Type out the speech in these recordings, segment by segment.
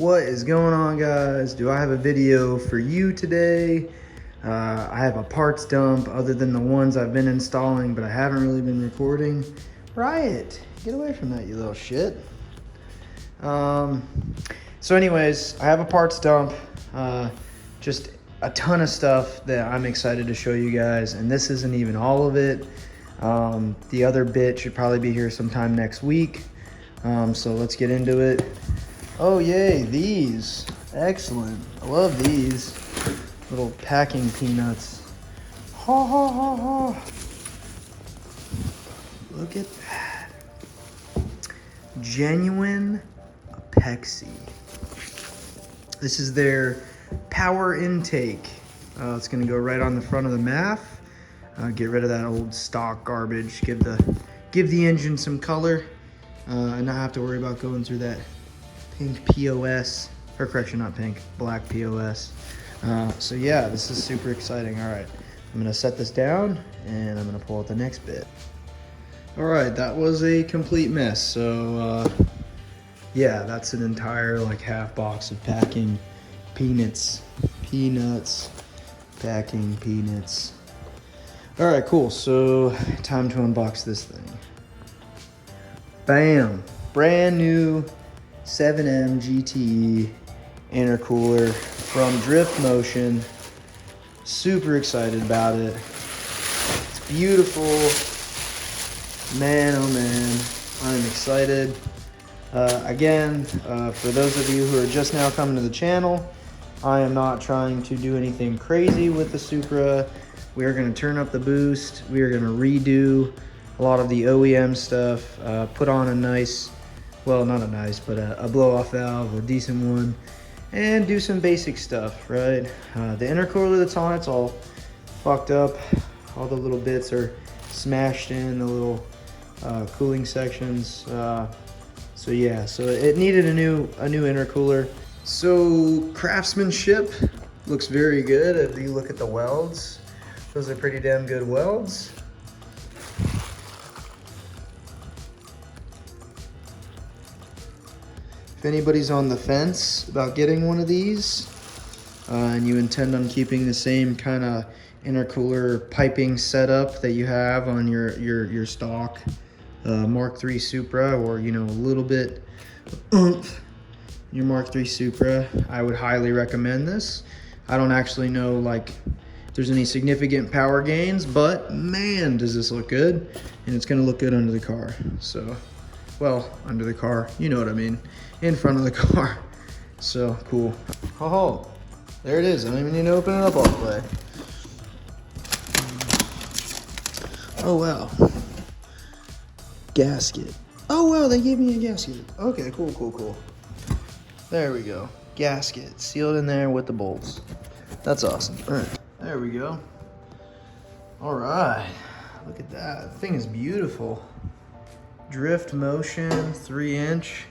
What is going on, guys? Do I have a video for you today? I have a parts dump other than the ones I've been installing, but I haven't really been recording. Riot, get away from that, you little shit. So anyways, I have a parts dump, just a ton of stuff that I'm excited to show you guys, and this isn't even all of it. The other bit should probably be here sometime next week. So let's get into it. Oh yay, these. Excellent. I love these little packing peanuts. Ha ha ha ha. Look at that. Genuine Apexi. This is their power intake. It's gonna go right on the front of the MAF. Get rid of that old stock garbage. Give the engine some color, and not have to worry about going through that pink POS, or correction, not pink, black POS. So yeah, this is super exciting. All right, I'm gonna set this down and I'm gonna pull out the next bit. All right, that was a complete mess. So yeah, that's an entire like half box of packing peanuts, packing peanuts. All right, cool. So time to unbox this thing. Bam, brand new 7M GTE intercooler from Drift Motion. Super excited about it. It's beautiful. Man, oh man, I'm excited. Again, for those of you who are just now coming to the channel, I am not trying to do anything crazy with the Supra. We are going to turn up the boost. We are going to redo a lot of the OEM stuff, put on a nice, well, not a nice, but a blow-off valve, a decent one, and do some basic stuff, right? The intercooler that's on it's all fucked up. All the little bits are smashed in, the little cooling sections. So yeah, so it needed a new intercooler. So craftsmanship looks very good. If you look at the welds, those are pretty damn good welds. If anybody's on the fence about getting one of these, and you intend on keeping the same kind of intercooler piping setup that you have on your stock Mark III Supra, or you know, a little bit your Mark III Supra, I would highly recommend this. I don't actually know like if there's any significant power gains, but man, does this look good, and it's gonna look good under the car. So, well, under the car, you know what I mean, in front of the car. So cool. Oh, there it is. I don't even need to open it up all the way. Oh wow. Gasket. Oh wow, they gave me a gasket. Okay, cool. There we go. Gasket sealed in there with the bolts. That's awesome. All right, there we go. All right, look at that. The thing is beautiful. Drift Motion 3-inch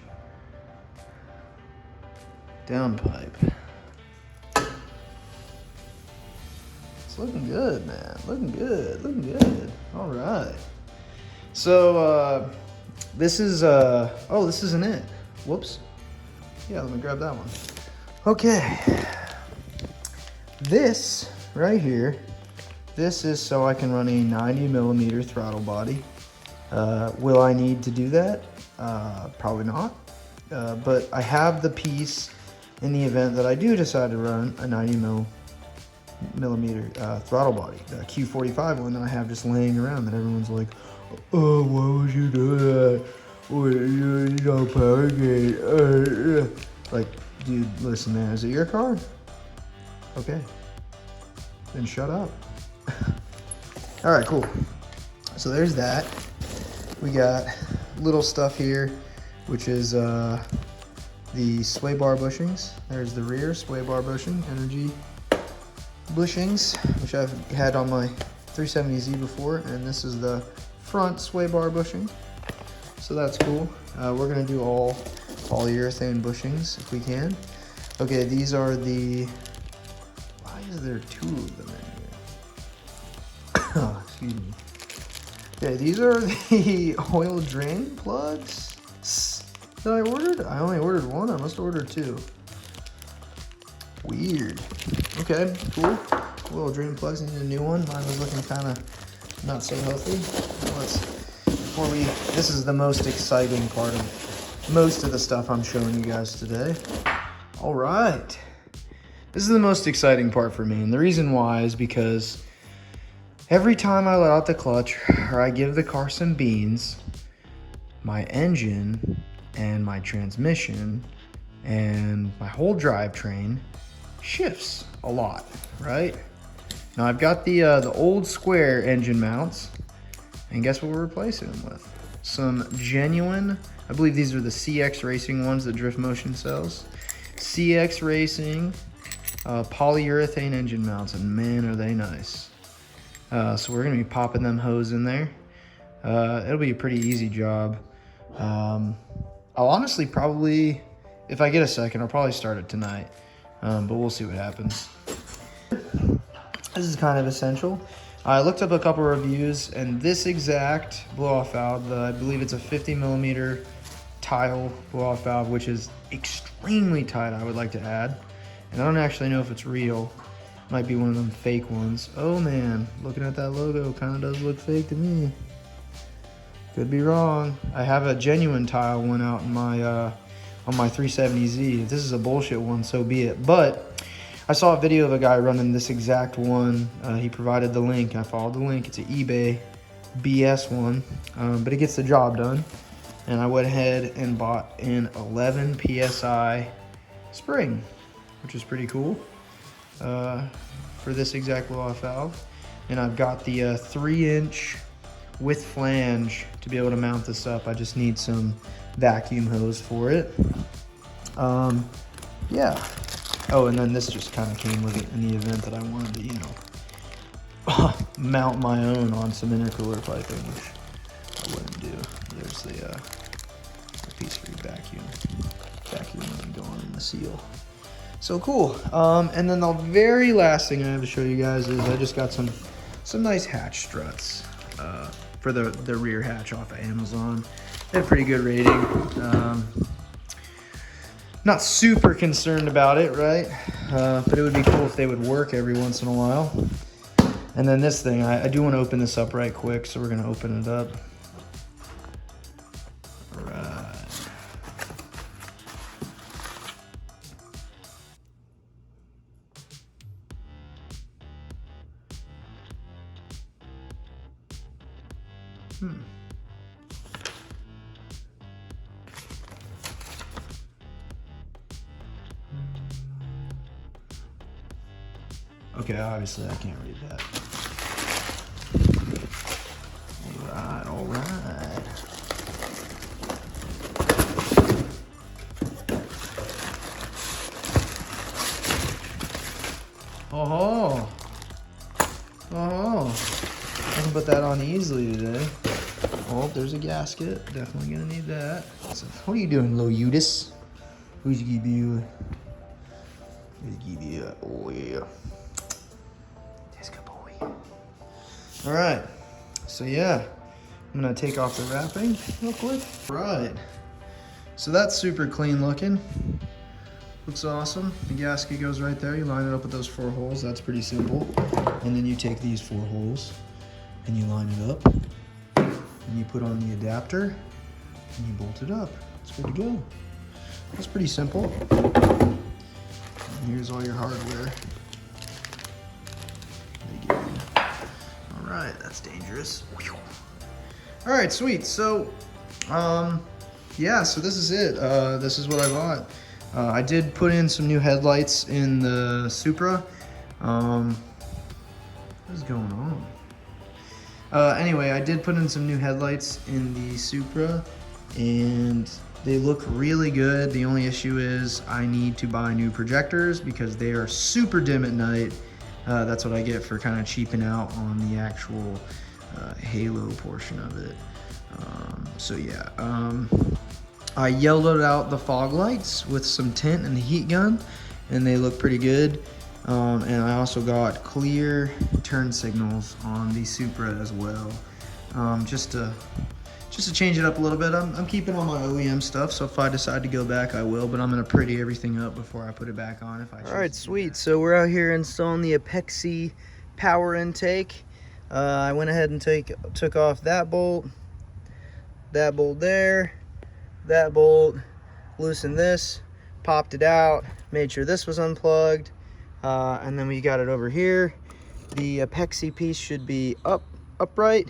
downpipe. It's looking good, man. Looking good. All right. So this is oh, this isn't it. Whoops. Yeah, let me grab that one. Okay. This right here, this is so I can run a 90mm throttle body. Will I need to do that? Probably not. But I have the piece in the event that I do decide to run a 90mm throttle body. The Q45 one that I have just laying around that everyone's like, oh, why would you do that? You know, power gate. Like, dude, listen, man, is it your car? Okay. Then shut up. All right, cool. So there's that. We got little stuff here, which is the sway bar bushings. There's the rear sway bar bushing, energy bushings, which I've had on my 370Z before, and this is the front sway bar bushing. So that's cool. We're gonna do all polyurethane bushings if we can. Okay, these are the, why is there two of them in here? Excuse me. Okay, these are the oil drain plugs that I ordered. I only ordered one. I must have ordered two. Weird. Okay, cool. Little drain plugs, need a new one. Mine was looking kind of not so healthy. This is the most exciting part of most of the stuff I'm showing you guys today. All right. This is the most exciting part for me, and the reason why is because every time I let out the clutch or I give the car some beans, my engine and my transmission and my whole drivetrain shifts a lot, right? Now I've got the old square engine mounts, and guess what we're replacing them with? Some genuine, I believe these are the CX Racing ones that Drift Motion sells. CX Racing polyurethane engine mounts, and man, are they nice. So we're gonna be popping them hose in there. It'll be a pretty easy job. I'll honestly probably, if I get a second, I'll probably start it tonight, but we'll see what happens. This is kind of essential. I looked up a couple reviews, and this exact blow-off valve, I believe it's a 50mm tile blow-off valve, which is extremely tight, I would like to add. And I don't actually know if it's real. Might be one of them fake ones. Oh man, looking at that logo, kind of does look fake to me. Could be wrong. I have a genuine tile one out in my on my 370Z. If this is a bullshit one, so be it. But I saw a video of a guy running this exact one. He provided the link. I followed the link. It's an eBay BS one, but it gets the job done. And I went ahead and bought an 11 PSI spring, which is pretty cool for this exact blow-off valve. And I've got the 3-inch with flange to be able to mount this up. I just need some vacuum hose for it. Yeah. Oh, and then this just kind of came with it in the event that I wanted to, you know, mount my own on some intercooler piping, which I wouldn't do. There's the piece for your vacuum going in the seal. So cool. And then the very last thing I have to show you guys is I just got some nice hatch struts for the rear hatch off of Amazon. They have pretty good rating. Not super concerned about it, right? But it would be cool if they would work every once in a while. And then this thing, I do want to open this up right quick, so we're going to open it up. Okay, obviously I can't read that. All right. Oh, I can put that on easily today. Oh, there's a gasket. Definitely gonna need that. So, what are you doing, little Udis? Who's give you? Oh yeah. That's good boy. All right. So yeah, I'm gonna take off the wrapping real quick. Right. So that's super clean looking. Looks awesome. The gasket goes right there. You line it up with those 4 holes. That's pretty simple. And then you take these 4 holes and you line it up. And you put on the adapter and you bolt it up. It's good to go. That's pretty simple. And here's all your hardware. All right, that's dangerous. All right, sweet. So, yeah, so this is it. This is what I bought. I did put in some new headlights in the Supra. What is going on? Anyway, I did put in some new headlights in the Supra, and they look really good. The only issue is I need to buy new projectors because they are super dim at night. That's what I get for kind of cheaping out on the actual halo portion of it. So yeah, I yellowed out the fog lights with some tint and the heat gun, and they look pretty good. And I also got clear turn signals on the Supra as well, just to just to change it up a little bit. I'm keeping all my OEM stuff, so if I decide to go back, I will, but I'm gonna pretty everything up before I put it back on if I choose. All right, sweet. So we're out here installing the Apexi power intake. I went ahead and took off that bolt there, that bolt, loosened this, popped it out, made sure this was unplugged, and then we got it over here. The Apexi piece should be upright.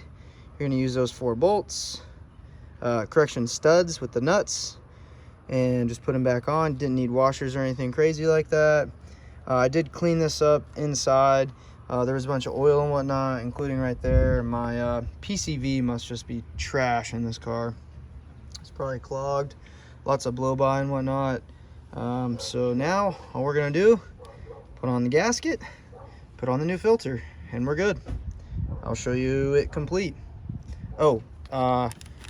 You're gonna use those 4 bolts, correction studs with the nuts, and just put them back on. Didn't need washers or anything crazy like that. I did clean this up inside. There was a bunch of oil and whatnot, including right there. My PCV must just be trash in this car. It's probably clogged, lots of blow by and whatnot. So now all we're gonna do, put on the gasket, put on the new filter, and we're good. I'll show you it complete. Oh,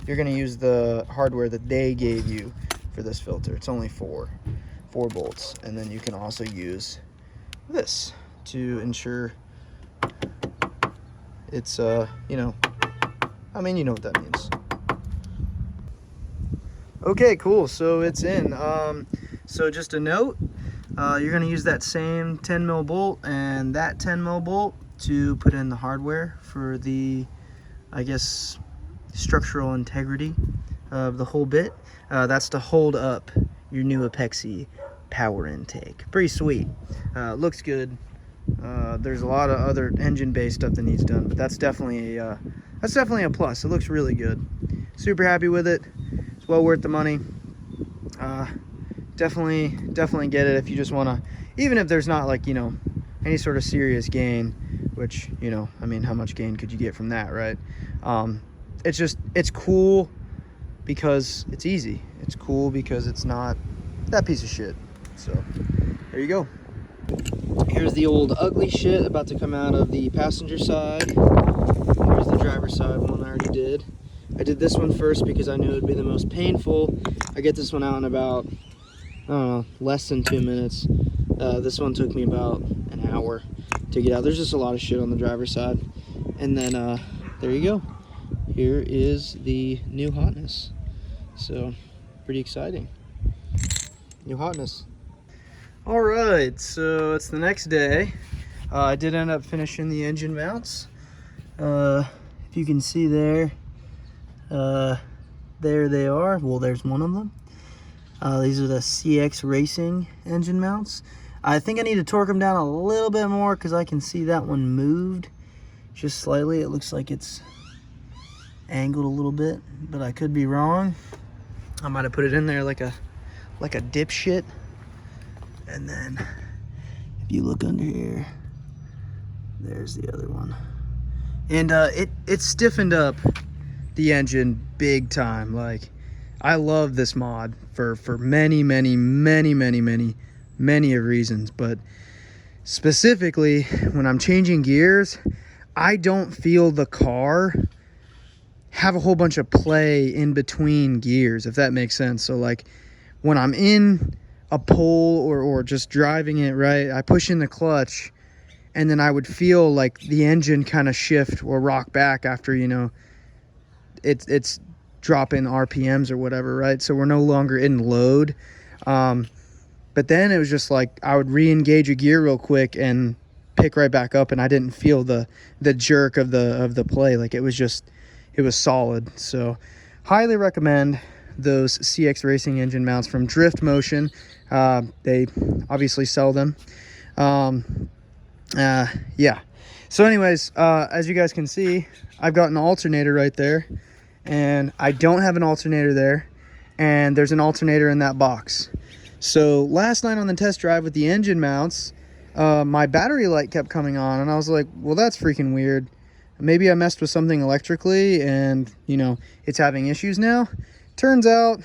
you're gonna use the hardware that they gave you for this filter. It's only four bolts, and then you can also use this to ensure it's you know, I mean, you know what that means. Okay, cool, so it's in. So just a note, you're gonna use that same 10 mil bolt and that 10 mil bolt to put in the hardware for the, I guess, structural integrity of the whole bit. That's to hold up your new Apexi power intake. Pretty sweet. Looks good. There's a lot of other engine-based stuff that needs done, but that's definitely a plus. It looks really good. Super happy with it. It's well worth the money. Definitely get it if you just want to, even if there's not, like, you know, any sort of serious gain, which, you know, I mean, how much gain could you get from that, right? It's cool because it's easy. It's cool because it's not that piece of shit. So there you go. Here's the old ugly shit about to come out of the passenger side. Here's the driver's side one I already did. I did this one first because I knew it would be the most painful. I get this one out in about, I don't know, less than 2 minutes. This one took me about an hour to get out. There's just a lot of shit on the driver's side. And then there you go. Here is the new hotness. So pretty exciting. New hotness. All right, so it's the next day. I did end up finishing the engine mounts. If you can see there they are. Well, there's one of them. These are the CX Racing engine mounts. I think I need to torque them down a little bit more because I can see that one moved just slightly. It looks like it's angled a little bit, but I could be wrong. I might have put it in there like a dipshit. And then if you look under here, there's the other one. And it stiffened up the engine big time. Like, I love this mod for many of reasons, but specifically when I'm changing gears, I don't feel the car have a whole bunch of play in between gears, if that makes sense. So like when I'm in a pole or just driving it, right, I push in the clutch and then I would feel like the engine kind of shift or rock back after, you know, it's dropping RPMs or whatever, right? So we're no longer in load. But then it was just like I would re-engage a gear real quick and pick right back up, and I didn't feel the jerk of the play. Like, it was solid. So highly recommend those CX Racing engine mounts from Drift Motion. They obviously sell them. Yeah. So anyways, as you guys can see, I've got an alternator right there, and I don't have an alternator there, and there's an alternator in that box. So last night on the test drive with the engine mounts, my battery light kept coming on, and I was like, well, that's freaking weird. Maybe I messed with something electrically and, you know, it's having issues now. Turns out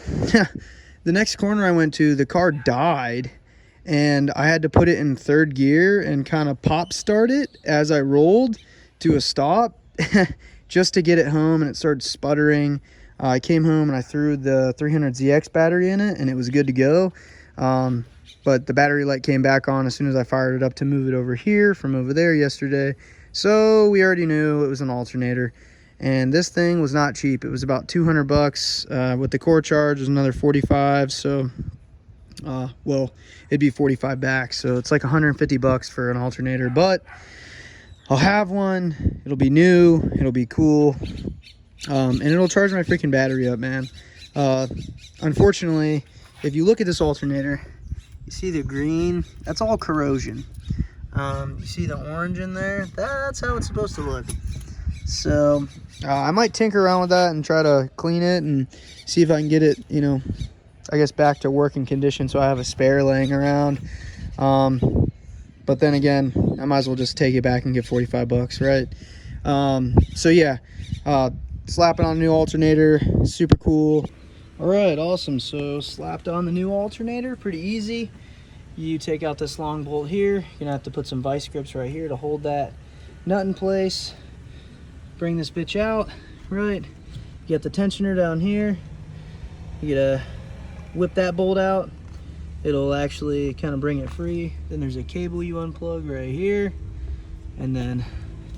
the next corner I went to, the car died, and I had to put it in third gear and kind of pop start it as I rolled to a stop just to get it home, and it started sputtering. I came home and I threw the 300ZX battery in it, and it was good to go. But the battery light came back on as soon as I fired it up to move it over here from over there yesterday. So we already knew it was an alternator. And this thing was not cheap. It was about 200 bucks. With the core charge, it was another 45. So, well, it'd be 45 back. So it's like 150 bucks for an alternator. But I'll have one. It'll be new. It'll be cool. And it'll charge my freaking battery up, man. Unfortunately, if you look at this alternator, you see the green? That's all corrosion. You see the orange in there? That's how it's supposed to look. So I might tinker around with that and try to clean it and see if I can get it, you know, I guess back to working condition so I have a spare laying around. But then again, I might as well just take it back and get 45 bucks, right? So yeah, slapping on a new alternator, super cool. All right, awesome. So slapped on the new alternator, pretty easy. You take out this long bolt here. You're gonna have to put some vice grips right here to hold that nut in place. Bring this bitch out, right? You got the tensioner down here. You gotta whip that bolt out. It'll actually kind of bring it free. Then there's a cable you unplug right here. And then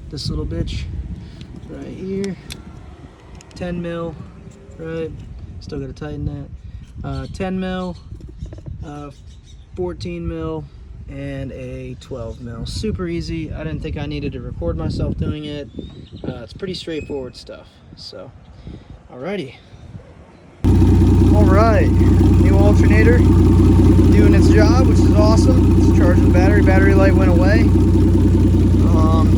this little bitch right here. 10 mil, right? Still gotta tighten that. 10 mil, 14 mil, and a 12 mil. Super easy. I didn't think I needed to record myself doing it. It's pretty straightforward stuff. So, alrighty. Alright, new alternator doing its job, which is awesome. It's charging the battery. Battery light went away.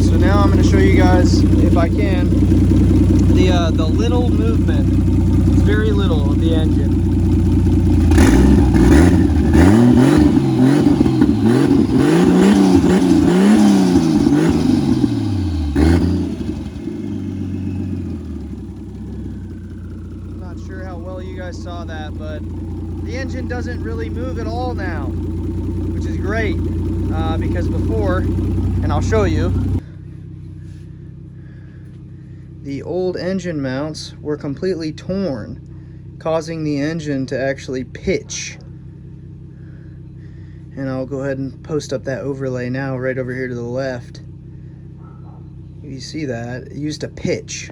So now I'm going to show you guys, if I can, the little movement. It's very little of the engine. Saw that, but the engine doesn't really move at all now, which is great, because before, and I'll show you, the old engine mounts were completely torn, causing the engine to actually pitch. And I'll go ahead and post up that overlay now right over here to the left. You see that? It used to pitch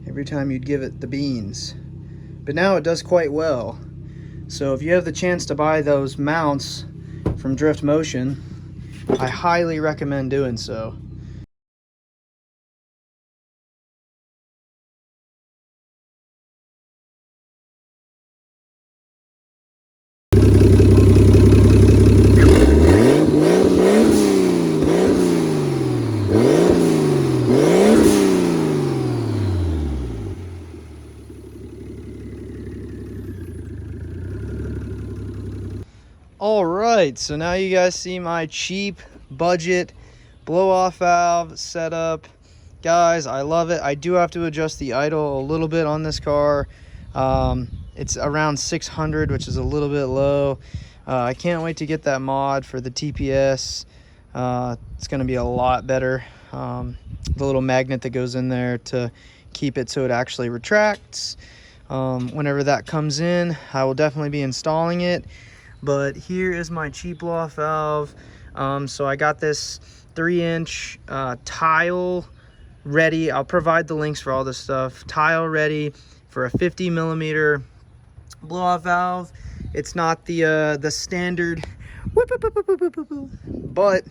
every time you'd give it the beans. But now it does quite well. So if you have the chance to buy those mounts from Drift Motion, I highly recommend doing so. All right, so now you guys see my cheap budget blow-off valve setup. Guys, I love it. I do have to adjust the idle a little bit on this car. It's around 600, which is a little bit low. I can't wait to get that mod for the TPS. It's going to be a lot better. The little magnet that goes in there to keep it so it actually retracts. Whenever that comes in, I will definitely be installing it. But here is my cheap blow-off valve. So I got this 3-inch tile ready. I'll provide the links for all this stuff. Tile ready for a 50 millimeter blow-off valve. It's not the standard, but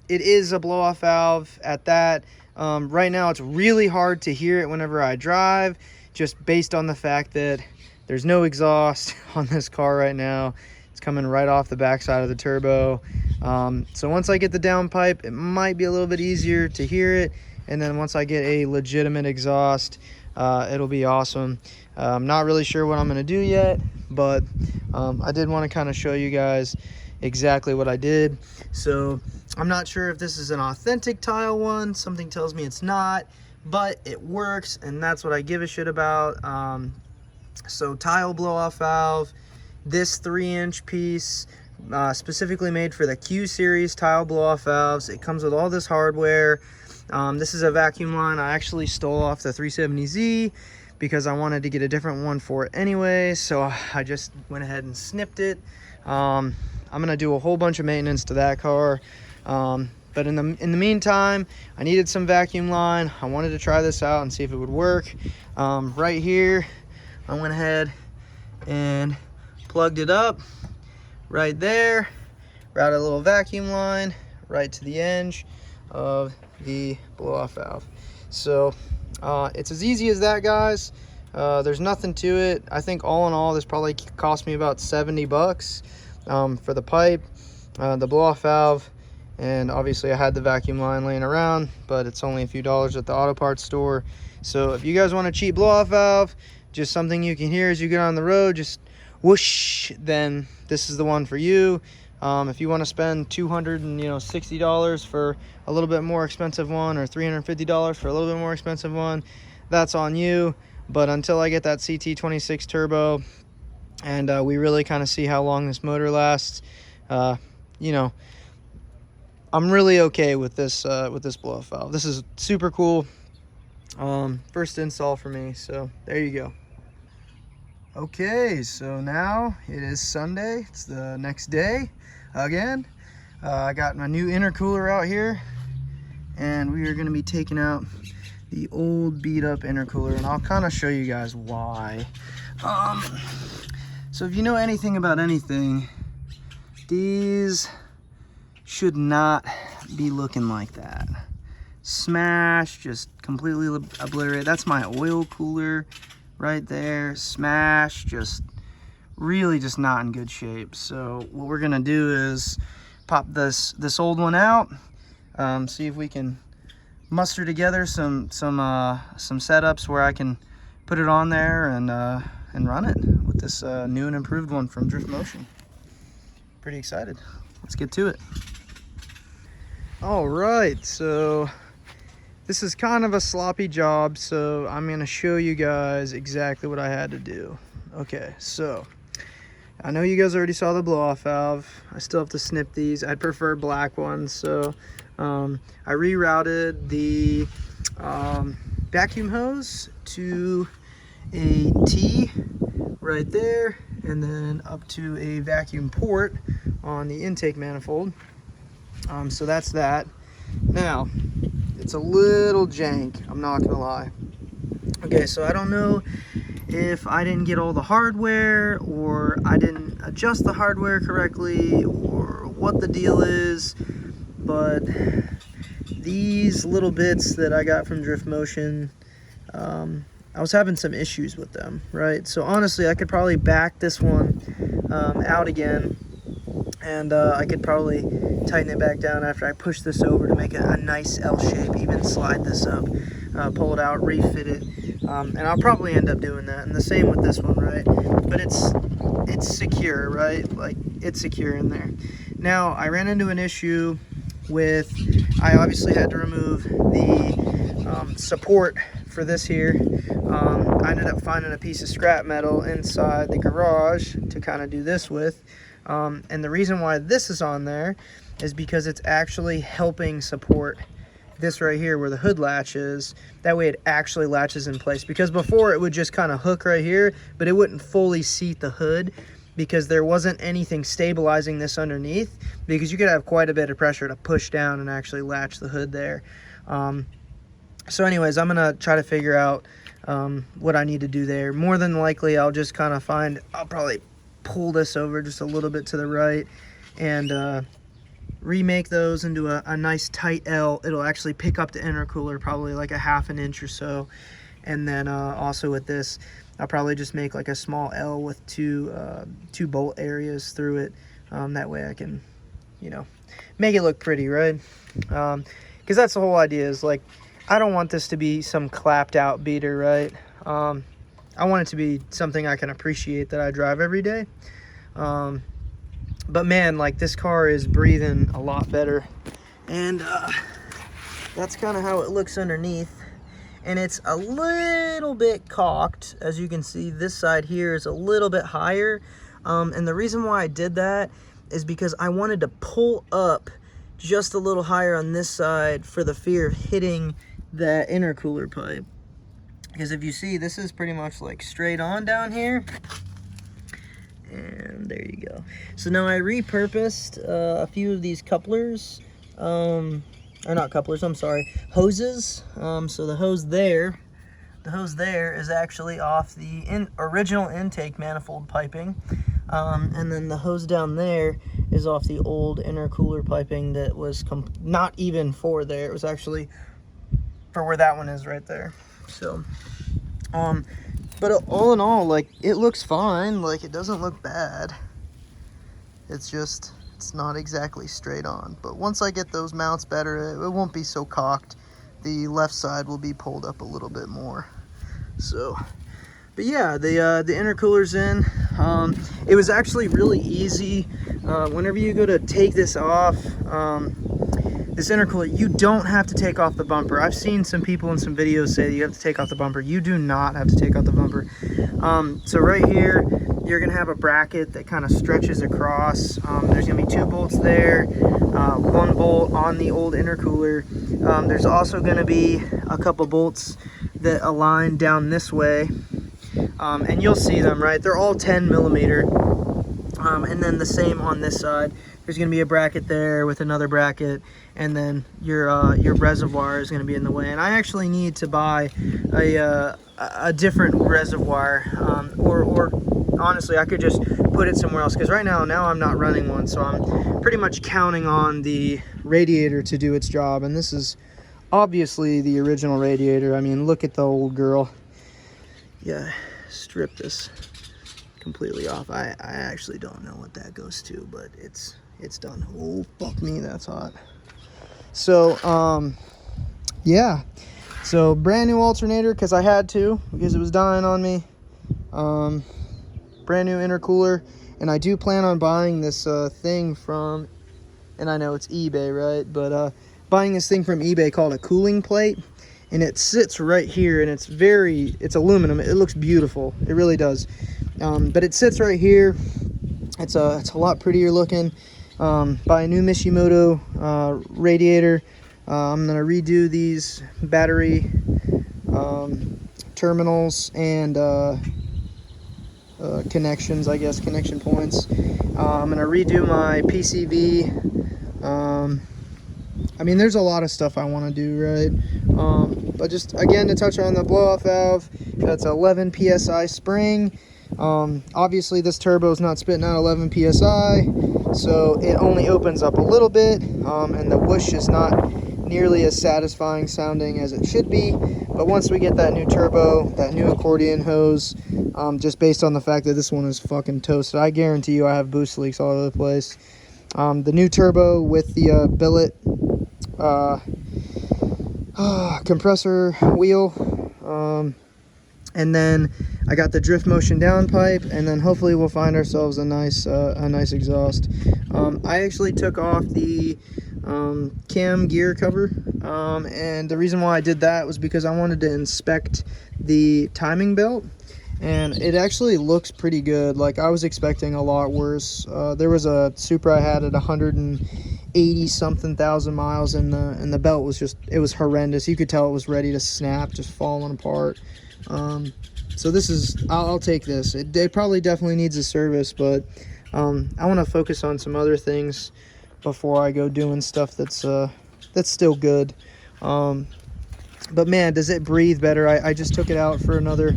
it is a blow-off valve at that. Right now it's really hard to hear it whenever I drive, just based on the fact that there's no exhaust on this car right now. It's coming right off the backside of the turbo. So once I get the downpipe, it might be a little bit easier to hear it. And then once I get a legitimate exhaust, it'll be awesome. I'm not really sure what I'm gonna do yet, but I did want to kind of show you guys exactly what I did. So I'm not sure if this is an authentic tile one. Something tells me it's not, but it works, and that's what I give a shit about. So tile blow-off valve, this 3-inch piece, specifically made for the Q series tile blow-off valves. It comes with all this hardware. This is a vacuum line I actually stole off the 370Z because I wanted to get a different one for it anyway, so I just went ahead and snipped it. I'm gonna do a whole bunch of maintenance to that car. But in the meantime, I needed some vacuum line. I wanted to try this out and see if it would work. Right here, I went ahead and plugged it up right there, routed a little vacuum line right to the end of the blow-off valve. So it's as easy as that, guys. There's nothing to it. I think all in all, this probably cost me about 70 bucks for the pipe, the blow-off valve, and obviously I had the vacuum line laying around, but it's only a few dollars at the auto parts store. So if you guys want a cheap blow-off valve, just something you can hear as you get on the road, just whoosh, then this is the one for you. If you want to spend $260 for a little bit more expensive one, or $350 for a little bit more expensive one, that's on you. But until I get that CT26 turbo and we really kind of see how long this motor lasts, you know, I'm really okay with this blow-off valve. This is super cool. First install for me, so there you go. Okay, so now it is Sunday. It's the next day again. I got my new intercooler out here, and we are going to be taking out the old beat up intercooler, and I'll kind of show you guys why. So if you know anything about anything, these should not be looking like that. Smash, just completely obliterate. That's my oil cooler right there. Smash, just really just not in good shape. So what we're gonna do is pop this old one out, see if we can muster together some setups where I can put it on there and run it with this new and improved one from Drift Motion. Pretty excited. Let's get to it. All right, so this is kind of a sloppy job, so I'm gonna show you guys exactly what I had to do. Okay, so I know you guys already saw the blow-off valve. I still have to snip these. I'd prefer black ones, so I rerouted the vacuum hose to a T right there, and then up to a vacuum port on the intake manifold. So that's that. Now, it's a little jank, I'm not gonna lie. Okay, so I don't know if I didn't get all the hardware, or I didn't adjust the hardware correctly, or what the deal is, but these little bits that I got from Drift Motion, I was having some issues with them, right? So honestly, I could probably back this one out again, and I could probably tighten it back down after I push this over to make it a nice L shape, even slide this up, pull it out, refit it, and I'll probably end up doing that. And the same with this one, right? But it's secure, right? Like, it's secure in there. Now, I ran into an issue with, I obviously had to remove the support for this here. I ended up finding a piece of scrap metal inside the garage to kind of do this with. And the reason why this is on there is because it's actually helping support this right here where the hood latch is. That way it actually latches in place, because before it would just kind of hook right here, but it wouldn't fully seat the hood because there wasn't anything stabilizing this underneath, because you could have quite a bit of pressure to push down and actually latch the hood there. So anyways, I'm gonna try to figure out what I need to do there. More than likely, I'll just kind of I'll probably pull this over just a little bit to the right and remake those into a nice tight L. It'll actually pick up the intercooler probably like a ½ an inch or so. And then also with this, I'll probably just make like a small L with two bolt areas through it. That way I can, you know, make it look pretty, right? Because that's the whole idea, is like, I don't want this to be some clapped out beater, right? I want it to be something I can appreciate, that I drive every day. But man, like, this car is breathing a lot better. And that's kind of how it looks underneath. And it's a little bit cocked. As you can see, this side here is a little bit higher. And the reason why I did that is because I wanted to pull up just a little higher on this side for the fear of hitting that intercooler pipe. Because if you see, this is pretty much like straight on down here. And there you go. So now I repurposed a few of these couplers or not couplers, I'm sorry, hoses. So the hose there is actually off the original intake manifold piping. And then the hose down there is off the old intercooler piping that was not even for there. It was actually for where that one is right there. So, but all in all, like, it looks fine. Like, it doesn't look bad. It's just, it's not exactly straight on. But once I get those mounts better, it won't be so cocked. The left side will be pulled up a little bit more. So, but yeah, the intercooler's in. It was actually really easy. Whenever you go to take this off, this intercooler, you don't have to take off the bumper. I've seen some people in some videos say that you have to take off the bumper. You do not have to take off the bumper. So right here, you're gonna have a bracket that kind of stretches across. There's gonna be 2 bolts there, 1 bolt on the old intercooler. There's also gonna be a couple bolts that align down this way. And you'll see them, right? They're all 10 millimeter. And then the same on this side. There's going to be a bracket there with another bracket, and then your reservoir is going to be in the way. And I actually need to buy a different reservoir, or honestly, I could just put it somewhere else, because right now I'm not running one, so I'm pretty much counting on the radiator to do its job. And this is obviously the original radiator. I mean, look at the old girl. Yeah, strip this completely off. I actually don't know what that goes to, but it's done. Oh, fuck me, that's hot. So yeah, so brand new alternator, because I had to, because it was dying on me. Brand new intercooler, and I do plan on buying this thing from, and I know it's eBay, right, but buying this thing from eBay called a cooling plate. And it sits right here, and it's aluminum. It looks beautiful, it really does. But it sits right here. It's a lot prettier looking. Buy a new Mishimoto radiator. I'm gonna redo these battery terminals and connections, I guess, connection points. I'm gonna redo my PCV. I mean, there's a lot of stuff I want to do, right? But just, again, to touch on the blow-off valve, that's 11 PSI spring. Obviously, this turbo is not spitting out 11 PSI, so it only opens up a little bit, and the whoosh is not nearly as satisfying sounding as it should be. But once we get that new turbo, that new accordion hose, just based on the fact that this one is fucking toasted, I guarantee you I have boost leaks all over the place. The new turbo with the billet compressor wheel, and then I got the drift motion downpipe, and then hopefully we'll find ourselves a nice exhaust. I actually took off the cam gear cover, and the reason why I did that was because I wanted to inspect the timing belt, and it actually looks pretty good. Like, I was expecting a lot worse. There was a Supra I had at 180 something thousand miles, and the belt was just, it was horrendous. You could tell it was ready to snap, just falling apart. So this is, I'll take this. It probably definitely needs a service, but I want to focus on some other things before I go doing stuff that's still good. But man, does it breathe better. I just took it out for another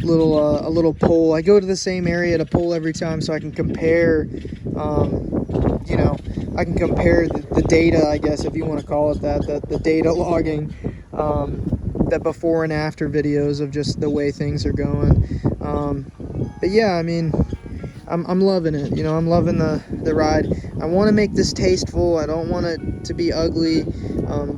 little a little pull. I go to the same area to pull every time, so I can compare, you know, I can compare the data, I guess, if you want to call it that, the data logging, the before and after videos of just the way things are going. But yeah, I mean, I'm loving it. You know, I'm loving the ride. I want to make this tasteful. I don't want it to be ugly.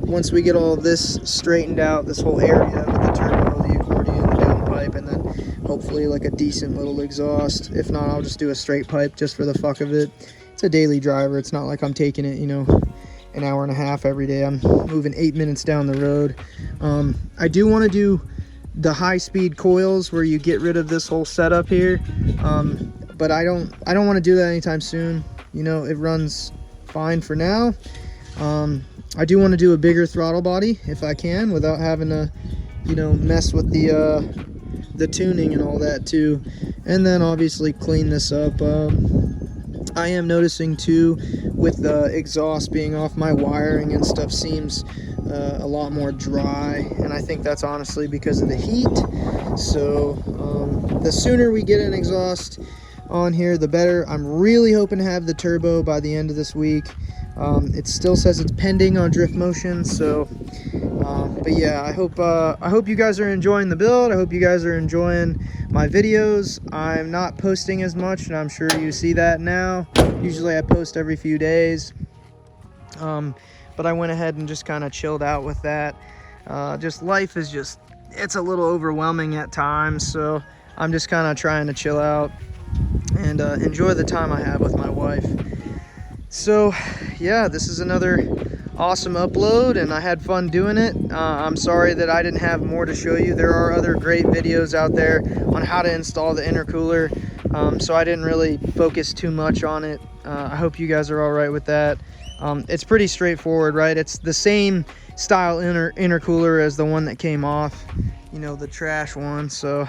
Once we get all of this straightened out, this whole area with the turbo, the accordion, the downpipe, and then hopefully like a decent little exhaust. If not, I'll just do a straight pipe just for the fuck of it. It's a daily driver. It's not like I'm taking it, you know, an hour and a half every day. I'm moving 8 minutes down the road. I do want to do the high-speed coils where you get rid of this whole setup here, but I don't want to do that anytime soon. You know, it runs fine for now. I do want to do a bigger throttle body if I can, without having to, you know, mess with the tuning and all that too. And then obviously clean this up. I am noticing too, with the exhaust being off, my wiring and stuff seems a lot more dry, and I think that's honestly because of the heat. So the sooner we get an exhaust on here, the better. I'm really hoping to have the turbo by the end of this week. It still says it's pending on Drift Motion, so but yeah, I hope you guys are enjoying the build. I hope you guys are enjoying my videos. I'm not posting as much, and I'm sure you see that now. Usually I post every few days, but I went ahead and just kind of chilled out with that. Just life is just, it's a little overwhelming at times, so I'm just kind of trying to chill out and enjoy the time I have with my wife. So yeah, this is another awesome upload, and I had fun doing it. I'm sorry that I didn't have more to show you. There are other great videos out there on how to install the intercooler, so I didn't really focus too much on it. I hope you guys are all right with that. It's pretty straightforward, right? It's the same style intercooler as the one that came off, you know, the trash one. So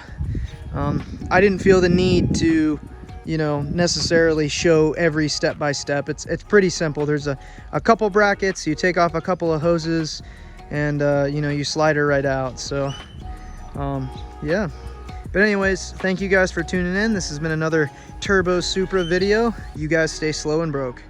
I didn't feel the need to, you know, necessarily show every step by step. It's pretty simple. There's a couple brackets, you take off a couple of hoses, and you know, you slide her right out. So yeah, but anyways, thank you guys for tuning in. This has been another Turbo Supra video. You guys stay slow and broke.